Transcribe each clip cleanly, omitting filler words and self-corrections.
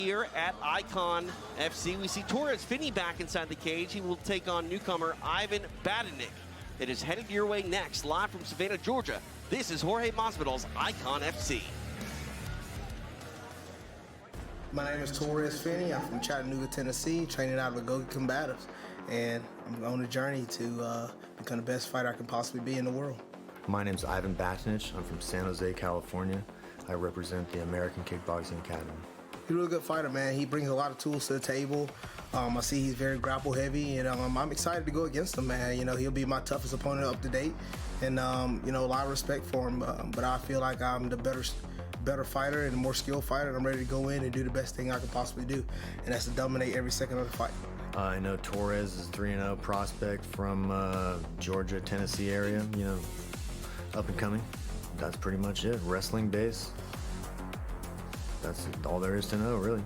Here at Icon FC, we see Torrez Finney back inside the cage. He will take on newcomer Ivan Batinich. It is headed your way next, live from Savannah, Georgia. This is Jorge Masvidal's Icon FC. My name is Torrez Finney. I'm from Chattanooga, Tennessee, training out of the Go Combatives. And I'm on a journey to become the best fighter I can possibly be in the world. My name's Ivan Batinich. I'm from San Jose, California. I represent the American Kickboxing Academy. He's a really good fighter, man. He brings a lot of tools to the table. I see he's very grapple heavy, and I'm excited to go against him, man. You know, he'll be my toughest opponent up to date, and you know, a lot of respect for him. But I feel like I'm the better fighter and a more skilled fighter, and I'm ready to go in and do the best thing I can possibly do, and that's to dominate every second of the fight. I know Torrez is 3-0 prospect from Georgia, Tennessee area. You know, up and coming. That's pretty much it. Wrestling base. That's all there is to know, really.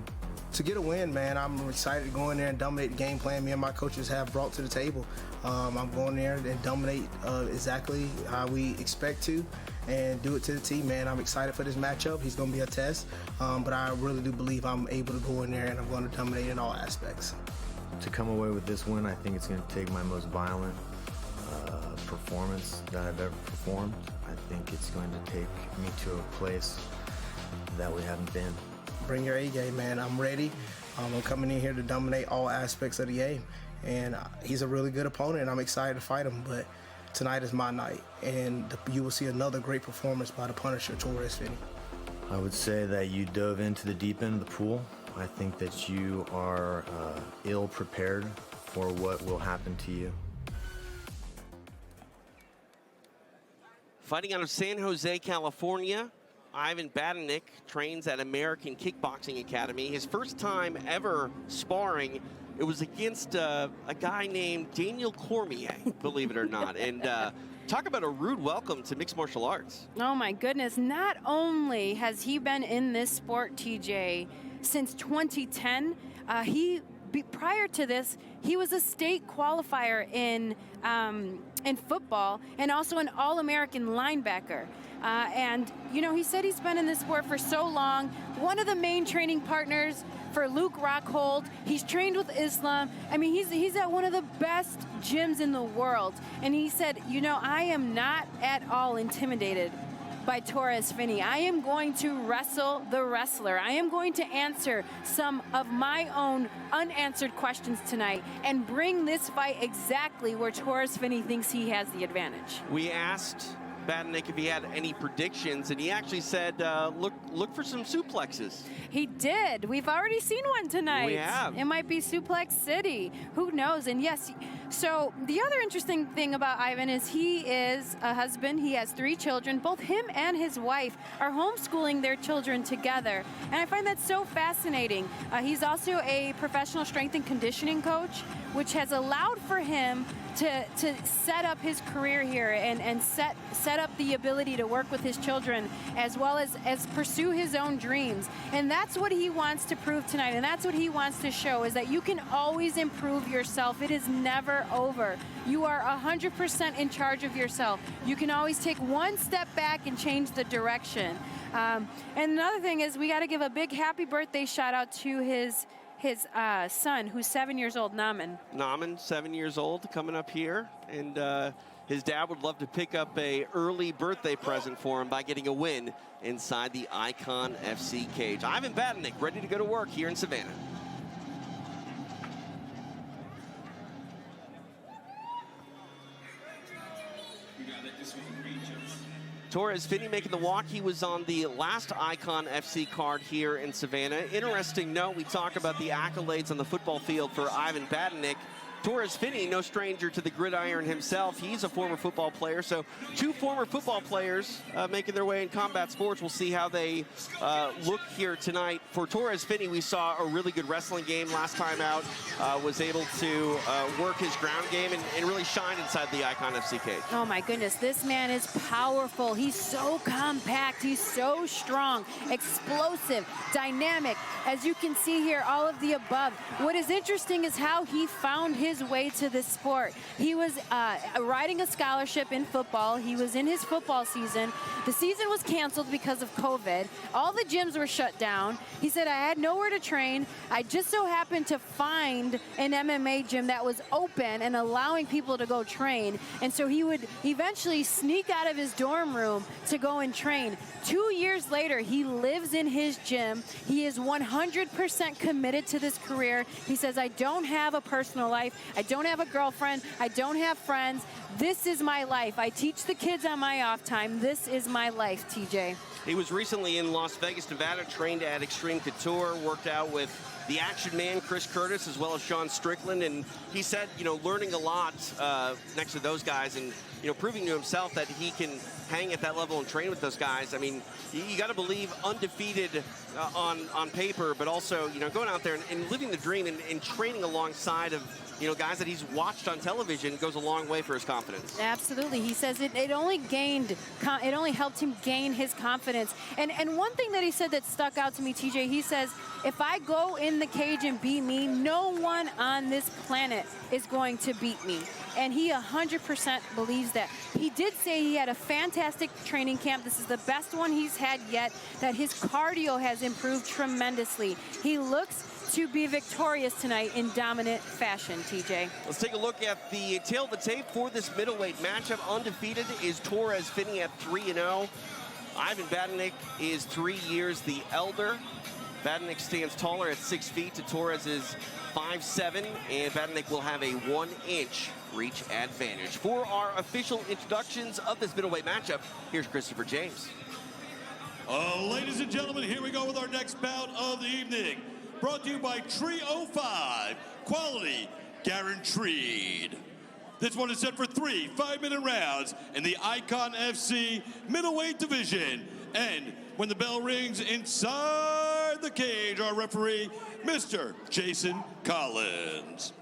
To get a win, man, I'm excited to go in there and dominate the game plan me and my coaches have brought to the table. I'm going there and dominate exactly how we expect to and do it to the team, man. I'm excited for this matchup. He's going to be a test, but I really do believe I'm able to go in there and I'm going to dominate in all aspects. To come away with this win, I think it's going to take my most violent performance that I've ever performed. I think it's going to take me to a place that we haven't been. Bring your A game, man. I'm ready. I'm coming in here to dominate all aspects of the game. And he's a really good opponent, and I'm excited to fight him. But tonight is my night, and you will see another great performance by the Punisher, Torrez Finney. I would say that you dove into the deep end of the pool. I think that you are ill prepared for what will happen to you. Fighting out of San Jose, California, Ivan Batinich trains at American Kickboxing Academy. His first time ever sparring, it was against a guy named Daniel Cormier, believe it or not. And talk about a rude welcome to mixed martial arts. Oh my goodness, not only has he been in this sport, TJ, since 2010, prior to this, he was a state qualifier in football and also an All-American linebacker. And, you know, he said he's been in this sport for so long. One of the main training partners for Luke Rockhold. He's trained with Islam. I mean, he's at one of the best gyms in the world. And he said, you know, I am not at all intimidated by Torrez Finney. I am going to wrestle the wrestler. I am going to answer some of my own unanswered questions tonight and bring this fight exactly where Torrez Finney thinks he has the advantage. We asked Batinich if he had any predictions, and he actually said, look for some suplexes. He did. We've already seen one tonight. We have. It might be Suplex City. Who knows? And yes, so the other interesting thing about Ivan is he is a husband. He has 3 children. Both him and his wife are homeschooling their children together. And I find that so fascinating. He's also a professional strength and conditioning coach, which has allowed for him to set up his career here and set up the ability to work with his children as well as pursue his own dreams. And that's what he wants to prove tonight, and that's what he wants to show, is that you can always improve yourself. It is never over. You are 100% in charge of yourself. You can always take one step back and change the direction. And another thing is we got to give a big happy birthday shout out to his son, who's 7 years old, Naman. Naman, 7 years old, coming up here, and his dad would love to pick up a early birthday present for him by getting a win inside the Icon FC cage. Ivan Batinich ready to go to work here in Savannah. Torrez Finney making the walk. He was on the last Icon FC card here in Savannah. Interesting note, we talk about the accolades on the football field for Ivan Batinich. Torrez Finney, no stranger to the gridiron himself. He's a former football player, so 2 former football players making their way in combat sports. We'll see how they look here tonight. For Torrez Finney, we saw a really good wrestling game last time out. Was able to work his ground game and really shine inside the Icon FC cage. Oh my goodness, this man is powerful. He's so compact, he's so strong, explosive, dynamic. As you can see here, all of the above. What is interesting is how he found his his way to this sport. He was riding a scholarship in football. He was in his football season. The season was canceled because of COVID. All the gyms were shut down. He said, I had nowhere to train. I just so happened to find an MMA gym that was open and allowing people to go train. And so he would eventually sneak out of his dorm room to go and train. 2 years later, he lives in his gym. He is 100% committed to this career. He says, I don't have a personal life. I don't have a girlfriend. I don't have friends. This is my life. I teach the kids on my off time. This is my life, TJ. He was recently in Las Vegas, Nevada, trained at Extreme Couture, worked out with the Action Man, Chris Curtis, as well as Sean Strickland. And he said, you know, learning a lot next to those guys and, you know, proving to himself that he can hang at that level and train with those guys. I mean, you got to believe undefeated on paper, but also, you know, going out there and living the dream and training alongside of, you know, guys that he's watched on television goes a long way for his confidence. Absolutely. He says it only helped him gain his confidence. And one thing that he said that stuck out to me, TJ, he says, if I go in the cage and beat me, no one on this planet is going to beat me. And he 100% believes that. He did say he had a fantastic training camp. This is the best one he's had yet, that his cardio has improved tremendously. He looks to be victorious tonight in dominant fashion, TJ. Let's take a look at the tail of the tape for this middleweight matchup. Undefeated is Torrez Finney at 3-0. Ivan Batinich is 3 years the elder. Batinich stands taller at 6 feet to Torres's 5'7", and Batinich will have a 1-inch reach advantage. For our official introductions of this middleweight matchup, here's Christopher James. Ladies and gentlemen, here we go with our next bout of the evening. Brought to you by Trio 5, quality guaranteed. This one is set for 3 5-minute rounds in the Icon FC middleweight division. And when the bell rings inside the cage, our referee, Mr. Jason Collins.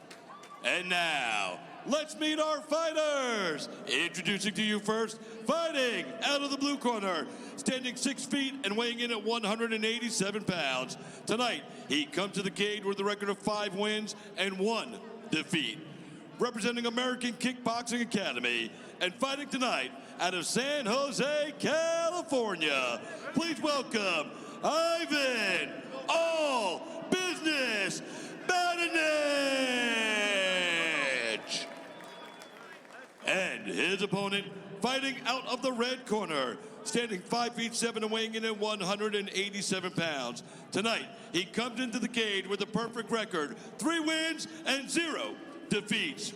And now, let's meet our fighters. Introducing to you first, fighting out of the blue corner, standing 6 feet and weighing in at 187 pounds. Tonight, he comes to the cage with a record of 5 wins and 1 defeat. Representing American Kickboxing Academy and fighting tonight out of San Jose, California. Please welcome Ivan All Business Batinich. And his opponent, fighting out of the red corner, standing 5 feet 7 and weighing in at 187 pounds. Tonight, he comes into the cage with a perfect record, 3 wins and 0 defeats.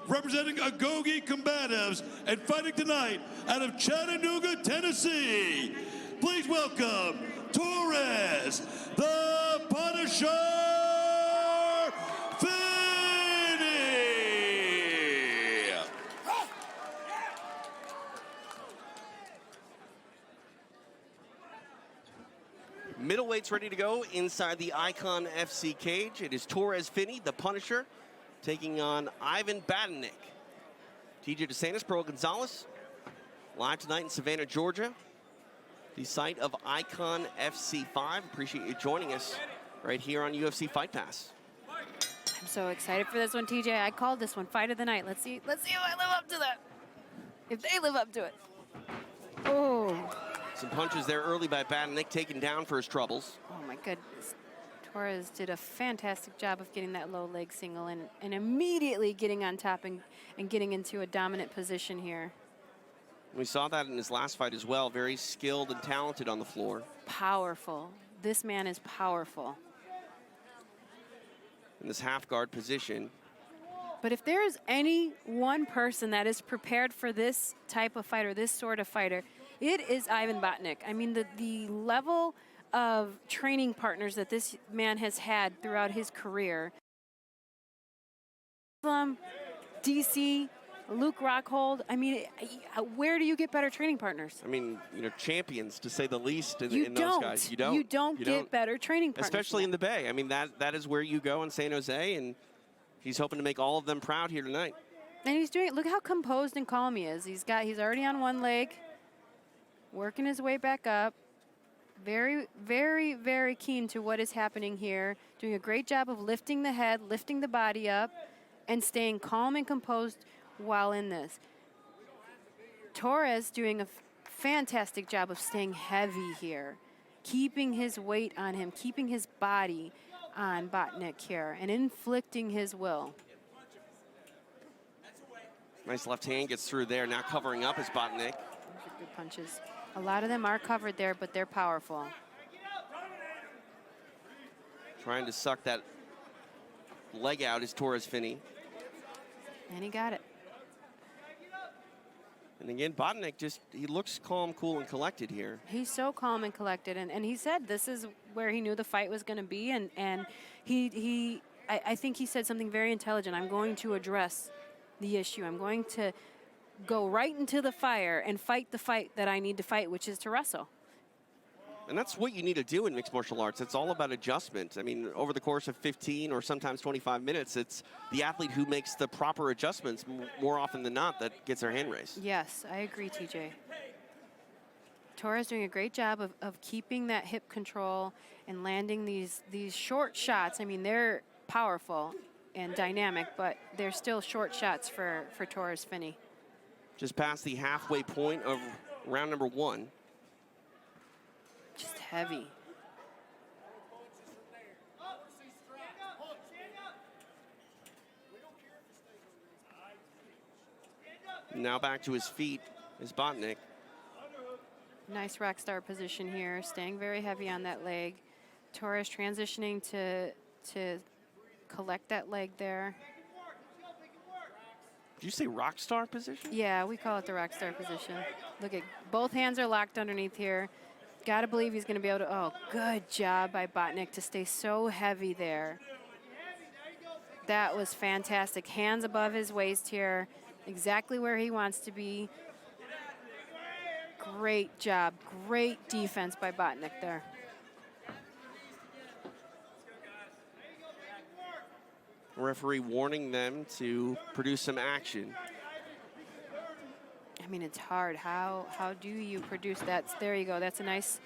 Representing Agoge Combatives and fighting tonight out of Chattanooga, Tennessee. Please welcome Torrez, the Punisher Finney. Middleweights ready to go inside the Icon FC cage. It is Torrez Finney, the Punisher, taking on Ivan Batinich. TJ DeSantis, Pearl Gonzalez, live tonight in Savannah, Georgia, the site of Icon FC 5. Appreciate you joining us right here on UFC Fight Pass. I'm so excited for this one, TJ. I called this one Fight of the Night. Let's see if I live up to that. If they live up to it. Oh. Some punches there early by Batinich, taken down for his troubles. Oh my goodness. Torrez did a fantastic job of getting that low leg single and immediately getting on top and getting into a dominant position here. We saw that in his last fight as well. Very skilled and talented on the floor. Powerful. This man is powerful. In this half guard position. But if there is any one person that is prepared for this type of fighter, this sort of fighter, it is Ivan Batinich. I mean, the level of training partners that this man has had throughout his career. DC, Luke Rockhold. I mean, where do you get better training partners? I mean, you know, champions to say the least in those guys. You don't get better training partners. Especially in the Bay. I mean, that is where you go in San Jose, and he's hoping to make all of them proud here tonight. And he's doing it. Look how composed and calm he is. He's already on one leg, working his way back up. Very, very, very keen to what is happening here. Doing a great job of lifting the head, lifting the body up, and staying calm and composed while in this. Torrez doing a fantastic job of staying heavy here, keeping his weight on him, keeping his body on Batinich here, and inflicting his will. Nice left hand gets through there. Now covering up is Batinich. Those are good punches. A lot of them are covered there, but they're powerful. Trying to suck that leg out is Torrez Finney. And he got it. And again, Batinich he looks calm, cool, and collected here. He's so calm and collected, and he said this is where he knew the fight was going to be, and I think he said something very intelligent. I'm going to address the issue. I'm going to go right into the fire and fight the fight that I need to fight, which is to wrestle. And that's what you need to do in mixed martial arts. It's all about adjustment. I mean, over the course of 15 or sometimes 25 minutes, it's the athlete who makes the proper adjustments more often than not that gets their hand raised. Yes, I agree, TJ. Torrez doing a great job of keeping that hip control and landing these short shots. I mean, they're powerful and dynamic, but they're still short shots for Torrez Finney. Just past the halfway point of round number 1. Just heavy. Now back to his feet is Batinich. Nice rock star position here, staying very heavy on that leg. Torrez transitioning to collect that leg there. Did you say rock star position? Yeah, we call it the rock star position. Look at both hands are locked underneath here. Got to believe he's going to be able to, oh, good job by Batinich to stay so heavy there. That was fantastic. Hands above his waist here, exactly where he wants to be. Great job, great defense by Batinich there. Referee warning them to produce some action. I mean, it's hard. How do you produce that? There you go. That's a nice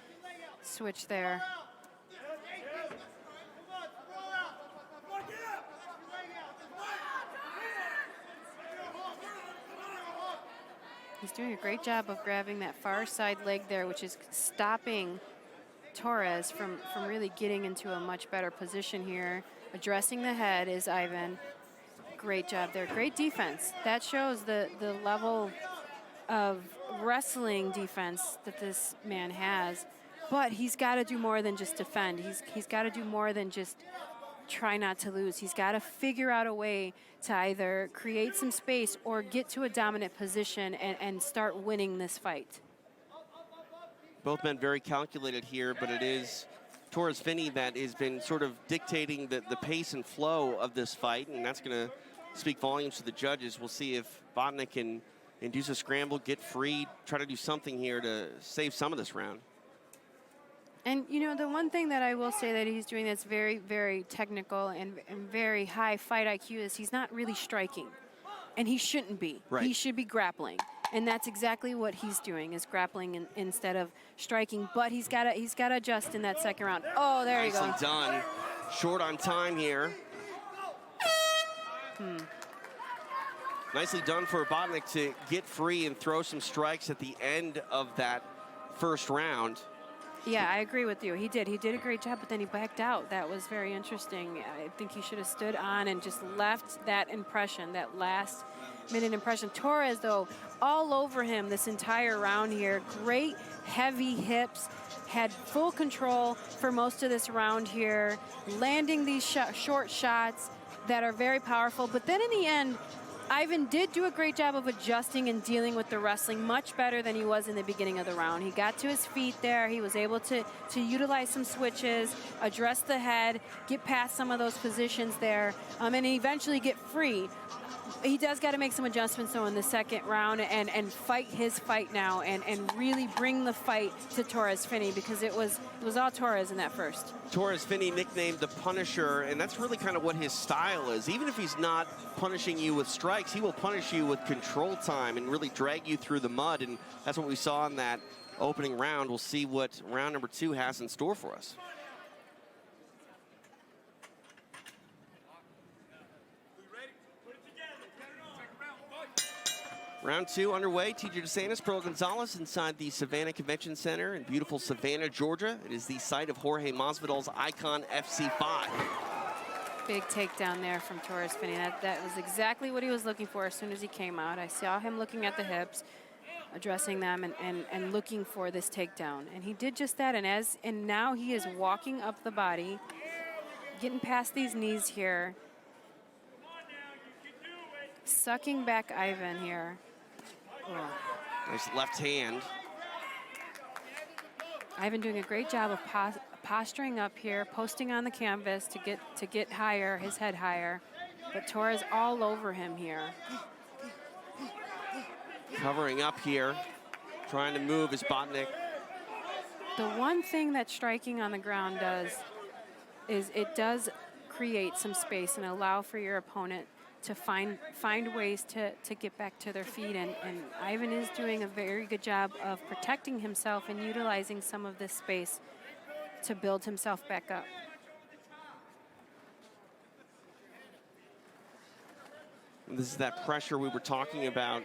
switch there. He's doing a great job of grabbing that far side leg there, which is stopping Torrez from really getting into a much better position here. Addressing the head is Ivan. Great job there. Great defense. That shows the level of wrestling defense that this man has. But he's got to do more than just defend. He's got to do more than just try not to lose. He's got to figure out a way to either create some space or get to a dominant position and start winning this fight. Both men very calculated here, but it is Torrez Finney that has been sort of dictating the pace and flow of this fight, and that's going to speak volumes to the judges. We'll see if Batinich can induce a scramble, get free, try to do something here to save some of this round. And, you know, the one thing that I will say that he's doing that's very, very technical and very high fight IQ is he's not really striking. And he shouldn't be. Right. He should be grappling. And that's exactly what he's doing, is grappling instead of striking. But he's got to adjust in that second round. Oh, there you go. Nicely done. Short on time here. Nicely done for Batinich to get free and throw some strikes at the end of that first round. Yeah, I agree with you. He did a great job, but then he backed out. That was very interesting. I think he should have stood on and just left that impression, that last minute impression. Torrez, though, all over him this entire round here. Great heavy hips, had full control for most of this round here, landing these short shots that are very powerful. But then in the end, Ivan did do a great job of adjusting and dealing with the wrestling much better than he was in the beginning of the round. He got to his feet there. He was able to utilize some switches, address the head, get past some of those positions there, and eventually get free. He does got to make some adjustments, though, in the second round and fight his fight now and really bring the fight to Torrez Finney, because it was all Torrez in that first. Torrez Finney, nicknamed the Punisher, and that's really kind of what his style is. Even if he's not punishing you with strikes, he will punish you with control time and really drag you through the mud, and that's what we saw in that opening round. We'll see what round number 2 has in store for us. Round 2 underway. TJ DeSantis, Pearl Gonzalez inside the Savannah Convention Center in beautiful Savannah, Georgia. It is the site of Jorge Masvidal's Icon FC5. Big takedown there from Torrez Finney. That was exactly what he was looking for as soon as he came out. I saw him looking at the hips, addressing them, and looking for this takedown. And he did just that. And now he is walking up the body, getting past these knees here, sucking back Ivan here. Oh. Nice left hand. Ivan doing a great job of posturing up here, posting on the canvas to get higher, his head higher. But Torrez all over him here. Covering up here, trying to move is Batinich. The one thing that striking on the ground does is it does create some space and allow for your opponent to find ways to get back to their feet. And Ivan is doing a very good job of protecting himself and utilizing some of this space to build himself back up. This is that pressure we were talking about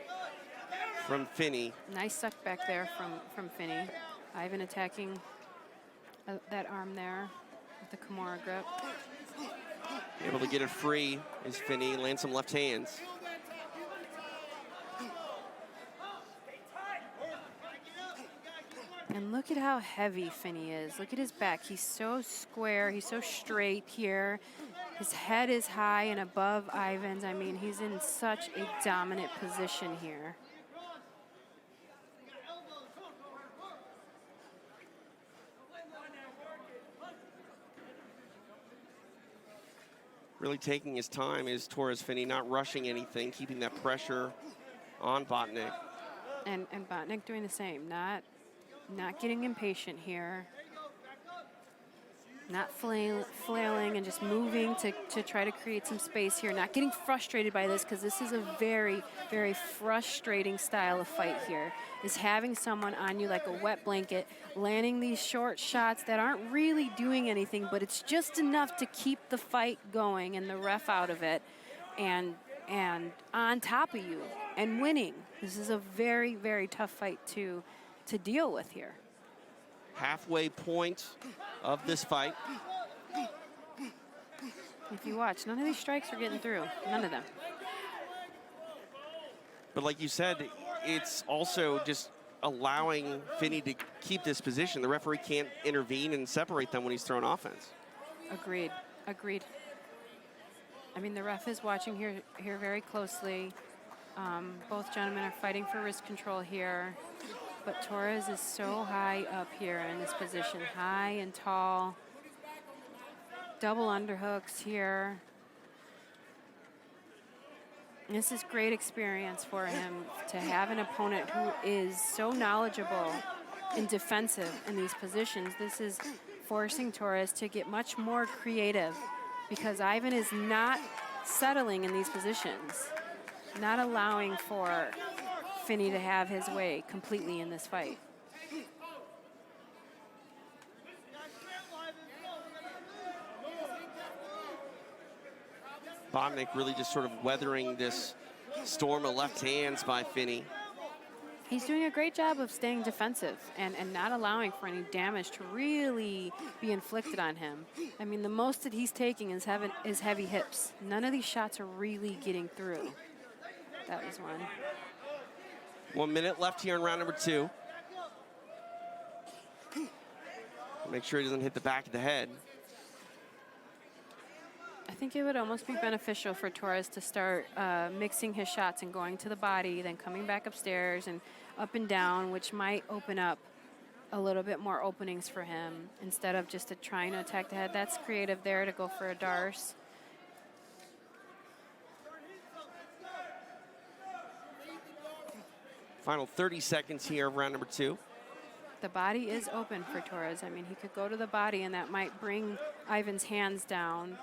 from Finney. Nice suck back there from Finney. Ivan attacking that arm there with the Kimura grip. Able to get it free is Finney, land some left hands. And look at how heavy Finney is. Look at his back. He's so square. He's so straight here. His head is high and above Ivan's. I mean, he's in such a dominant position here. Really taking his time is Torrez Finney, not rushing anything, keeping that pressure on Batinich. And Batinich doing the same, not getting impatient here. Not flailing and just moving to try to create some space here. Not getting frustrated by this, because this is a very, very frustrating style of fight here. Is having someone on you like a wet blanket, landing these short shots that aren't really doing anything, but it's just enough to keep the fight going and the ref out of it, and on top of you and winning. This is a very, very tough fight to deal with here. Halfway point of this fight. If you watch, none of these strikes are getting through. None of them. But like you said, it's also just allowing Finney to keep this position. The referee can't intervene and separate them when he's throwing offense. Agreed. Agreed. I mean, the ref is watching here very closely. Both gentlemen are fighting for wrist control here. But Torrez is so high up here in this position, high and tall. Double underhooks here. And this is great experience for him to have an opponent who is so knowledgeable and defensive in these positions. This is forcing Torrez to get much more creative, because Ivan is not settling in these positions, not allowing for Finney to have his way completely in this fight. Batinich really just sort of weathering this storm of left hands by Finney. He's doing a great job of staying defensive and not allowing for any damage to really be inflicted on him. I mean, the most that he's taking is heavy hips. None of these shots are really getting through. That was one. 1 minute left here in round number 2. Make sure he doesn't hit the back of the head. I think it would almost be beneficial for Torrez to start mixing his shots and going to the body, then coming back upstairs and up and down, which might open up a little bit more openings for him instead of just trying to attack the head. That's creative there to go for a Darce. Final 30 seconds here of round number 2. The body is open for Torrez. I mean, he could go to the body, and that might bring Ivan's hands down.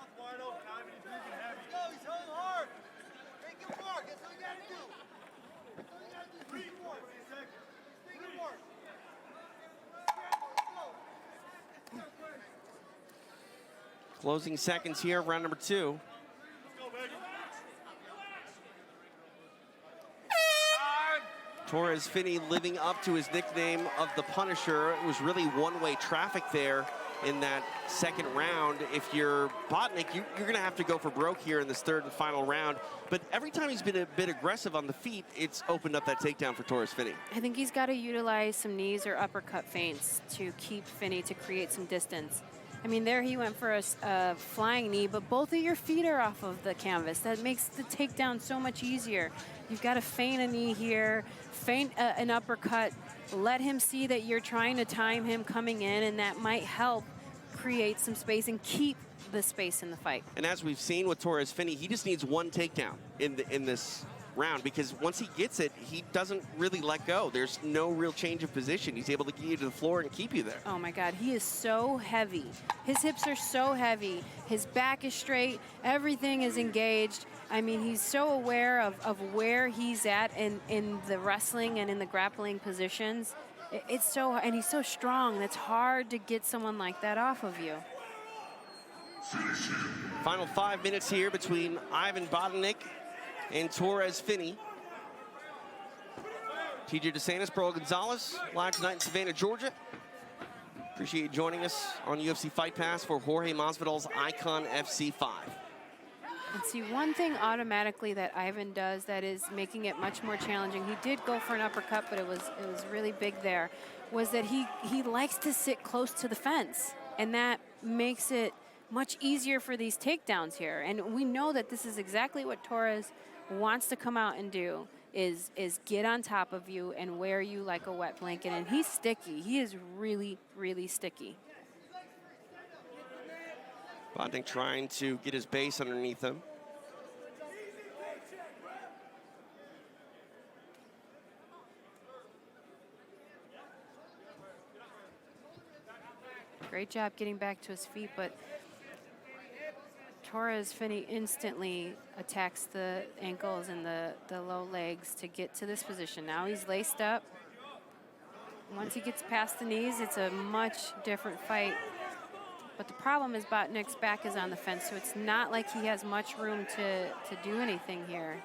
Closing seconds here of round number 2. Torrez Finney living up to his nickname of the Punisher. It was really one-way traffic there in that second round. If you're Batinich, you're going to have to go for broke here in this third and final round. But every time he's been a bit aggressive on the feet, it's opened up that takedown for Torrez Finney. I think he's got to utilize some knees or uppercut feints to keep Finney to create some distance. I mean, there he went for a flying knee, but both of your feet are off of the canvas. That makes the takedown so much easier. You've got to feint a knee here, feint an uppercut, let him see that you're trying to time him coming in, and that might help create some space and keep the space in the fight. And as we've seen with Torrez Finney, he just needs one takedown in this round, because once he gets it, he doesn't really let go. There's no real change of position. He's able to get you to the floor and keep you there. Oh my God, he is so heavy. His hips are so heavy. His back is straight. Everything is engaged. I mean, he's so aware of where he's at in the wrestling and in the grappling positions. It's so, and he's so strong. It's hard to get someone like that off of you. Final 5 minutes here between Ivan Batinich and Torrez Finney. TJ DeSantis, Pearl Gonzalez, live tonight in Savannah, Georgia. Appreciate you joining us on UFC Fight Pass for Jorge Masvidal's Icon FC 5. And see, one thing automatically that Ivan does that is making it much more challenging, he did go for an uppercut, but it was really big there, was that he likes to sit close to the fence, and that makes it much easier for these takedowns here. And we know that this is exactly what Torrez wants to come out and do, is get on top of you and wear you like a wet blanket. And he's sticky. He is really, really sticky. Batinich trying to get his base underneath him. Great job getting back to his feet, but Torrez Finney instantly attacks the ankles and the low legs to get to this position. Now he's laced up. Once he gets past the knees, it's a much different fight. But the problem is Batinich's back is on the fence, so it's not like he has much room to do anything here.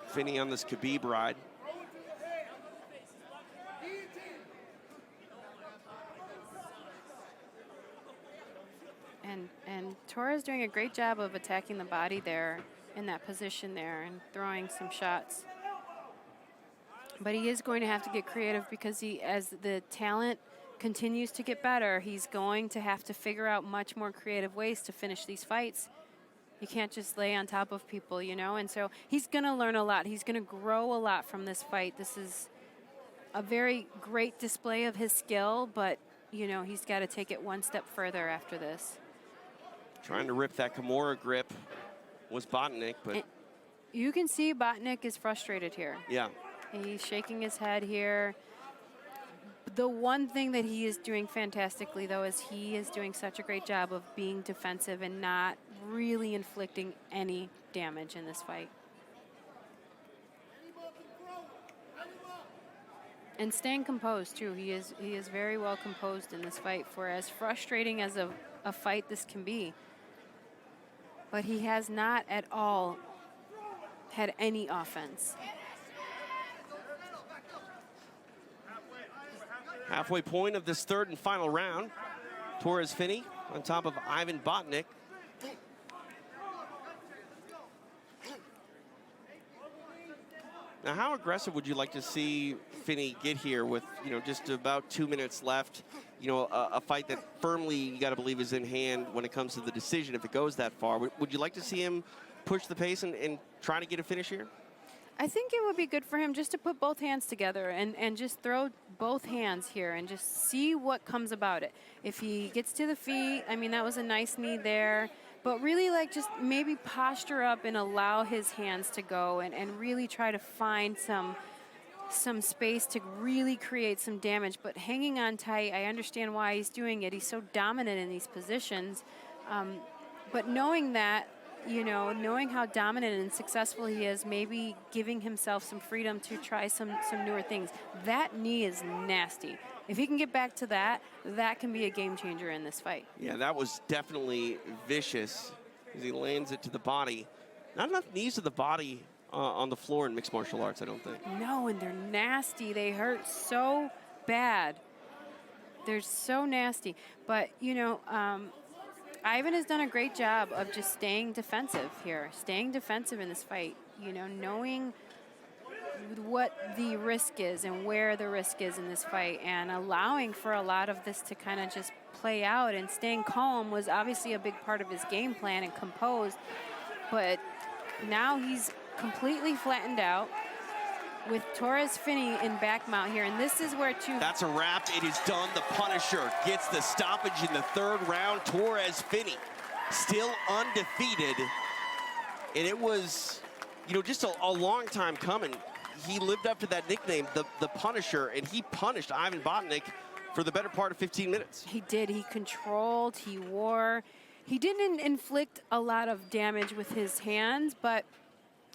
Finney on this Khabib ride. And Torrez doing a great job of attacking the body there in that position there and throwing some shots. But he is going to have to get creative, because as the talent continues to get better, he's going to have to figure out much more creative ways to finish these fights. You can't just lay on top of people, you know? And so he's going to learn a lot. He's going to grow a lot from this fight. This is a very great display of his skill, but, you know, he's got to take it one step further after this. Trying to rip that Kimura grip was Batinich, but... And you can see Batinich is frustrated here. Yeah. He's shaking his head here. The one thing that he is doing fantastically, though, is he is doing such a great job of being defensive and not really inflicting any damage in this fight. And staying composed, too. He is very well composed in this fight, for as frustrating as a fight this can be. But he has not at all had any offense. Halfway point of this third and final round. Torrez Finney on top of Ivan Batinich. Now, how aggressive would you like to see Finney get here with, you know, just about 2 minutes left? You know, a fight that firmly, you got to believe, is in hand when it comes to the decision, if it goes that far. Would you like to see him push the pace and try to get a finish here? I think it would be good for him just to put both hands together and just throw both hands here and just see what comes about it. If he gets to the feet, I mean, that was a nice knee there. But really, like, just maybe posture up and allow his hands to go and really try to find some space to really create some damage. But hanging on tight, I understand why he's doing it. He's so dominant in these positions. But knowing that, you know, knowing how dominant and successful he is, maybe giving himself some freedom to try some newer things. That knee is nasty. If he can get back to that, that can be a game changer in this fight. Yeah, that was definitely vicious as he lands it to the body. Not enough knees to the body on the floor in mixed martial arts, I don't think. No, and they're nasty. They hurt so bad. They're so nasty. But, you know, Ivan has done a great job of just staying defensive here, staying defensive in this fight, you know, knowing what the risk is and where the risk is in this fight, and allowing for a lot of this to kind of just play out. And staying calm was obviously a big part of his game plan, and composed. But now he's completely flattened out with Torrez Finney in back mount here. And this is where That's a wrap. It is done. The Punisher gets the stoppage in the third round. Torrez Finney still undefeated. And it was, you know, just a long time coming. He lived up to that nickname, the Punisher, and he punished Ivan Batinich for the better part of 15 minutes. He did. He controlled, he wore. He didn't inflict a lot of damage with his hands, but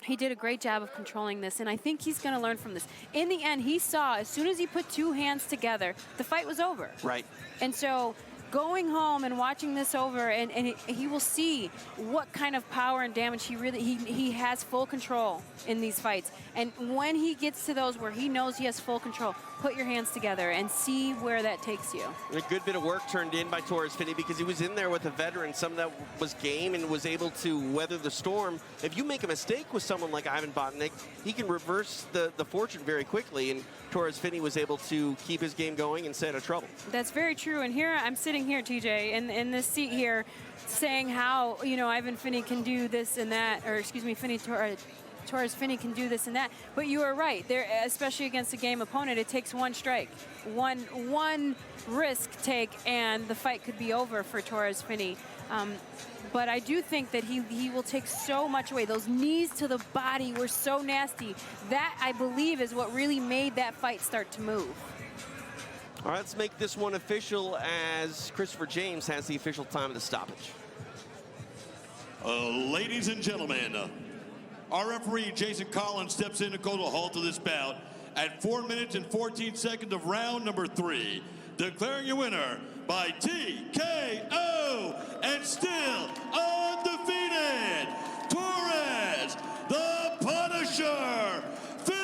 he did a great job of controlling this, and I think he's going to learn from this. In the end, he saw, as soon as he put two hands together, the fight was over. Right. And so going home and watching this over, and he will see what kind of power and damage he has full control in these fights. And when he gets to those where he knows he has full control, put your hands together and see where that takes you. A good bit of work turned in by Torrez Finney, because he was in there with a veteran, some of that was game, and was able to weather the storm. If you make a mistake with someone like Ivan Batinich, he can reverse the fortune very quickly, and Torrez Finney was able to keep his game going and stay out of trouble. That's very true. And here I'm sitting here, TJ, in this seat here, saying how, you know, Ivan Finney can do this and that, or excuse me, Torrez Finney can do this and that. But you are right. There, especially against a game opponent, it takes one strike, one risk take, and the fight could be over for Torrez Finney. But I do think that he will take so much away. Those knees to the body were so nasty. That, I believe, is what really made that fight start to move. All right, let's make this one official, as Christopher James has the official time of the stoppage. Ladies and gentlemen, our referee, Jason Collins, steps in to call a halt to this bout at 4 minutes and 14 seconds of round number 3, declaring your winner by TKO and still undefeated, Torrez, the Punisher, Finney.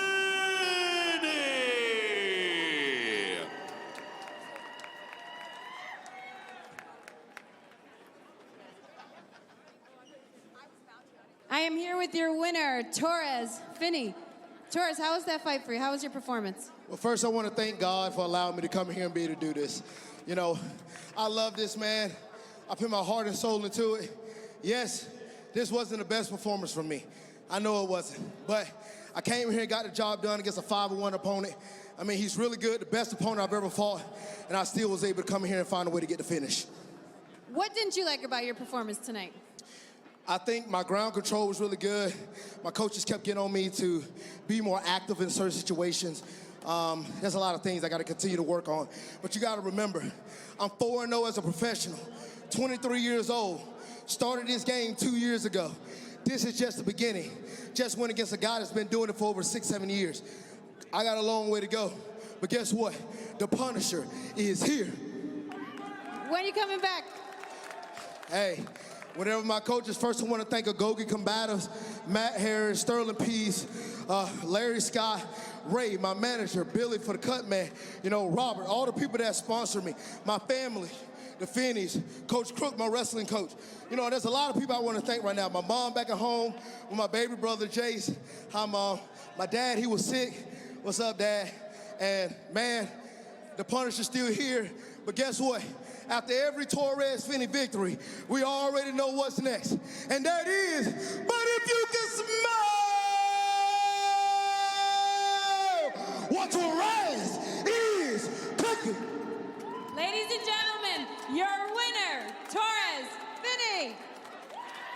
I am here with your winner, Torrez Finney. Torrez, how was that fight for you? How was your performance? Well, first, I want to thank God for allowing me to come here and be able to do this. You know, I love this, man. I put my heart and soul into it. Yes, this wasn't the best performance from me. I know it wasn't. But I came here and got the job done against a 5-1 opponent. I mean, he's really good, the best opponent I've ever fought, and I still was able to come here and find a way to get the finish. What didn't you like about your performance tonight? I think my ground control was really good. My coaches kept getting on me to be more active in certain situations. There's a lot of things I got to continue to work on. But you got to remember, I'm 4-0 as a professional, 23 years old. Started this game 2 years ago. This is just the beginning. Just went against a guy that's been doing it for over 6-7 years. I got a long way to go. But guess what? The Punisher is here. When are you coming back? Hey, whenever my coaches, first I want to thank Agogi Combatives, Matt Harris, Sterling Pease, Larry Scott, Ray, my manager, Billy for the cut man, you know, Robert, all the people that sponsor me, my family, the Finneys, Coach Crook, my wrestling coach. You know, there's a lot of people I want to thank right now. My mom back at home with my baby brother, Jace. Hi, Mom. My dad, he was sick. What's up, Dad? And, man, the Punisher's still here. But guess what? After every Torrez Finney victory, we already know what's next. And that is, but if you can smell what Torrez is cooking. Ladies and gentlemen, your winner, Torrez Finney.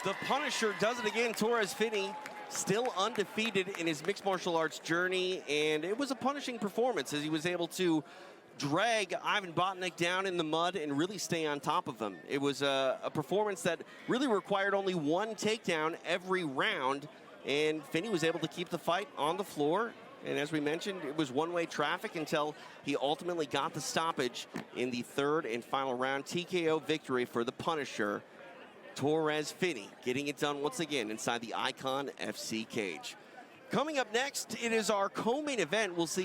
The Punisher does it again. Torrez Finney still undefeated in his mixed martial arts journey, and it was a punishing performance as he was able to drag Ivan Batinich down in the mud and really stay on top of him. It was a performance that really required only one takedown every round, and Finney was able to keep the fight on the floor. And as we mentioned, it was one-way traffic until he ultimately got the stoppage in the third and final round. TKO victory for the Punisher. Torrez Finney getting it done once again inside the Icon FC cage. Coming up next, it is our co-main event. We'll see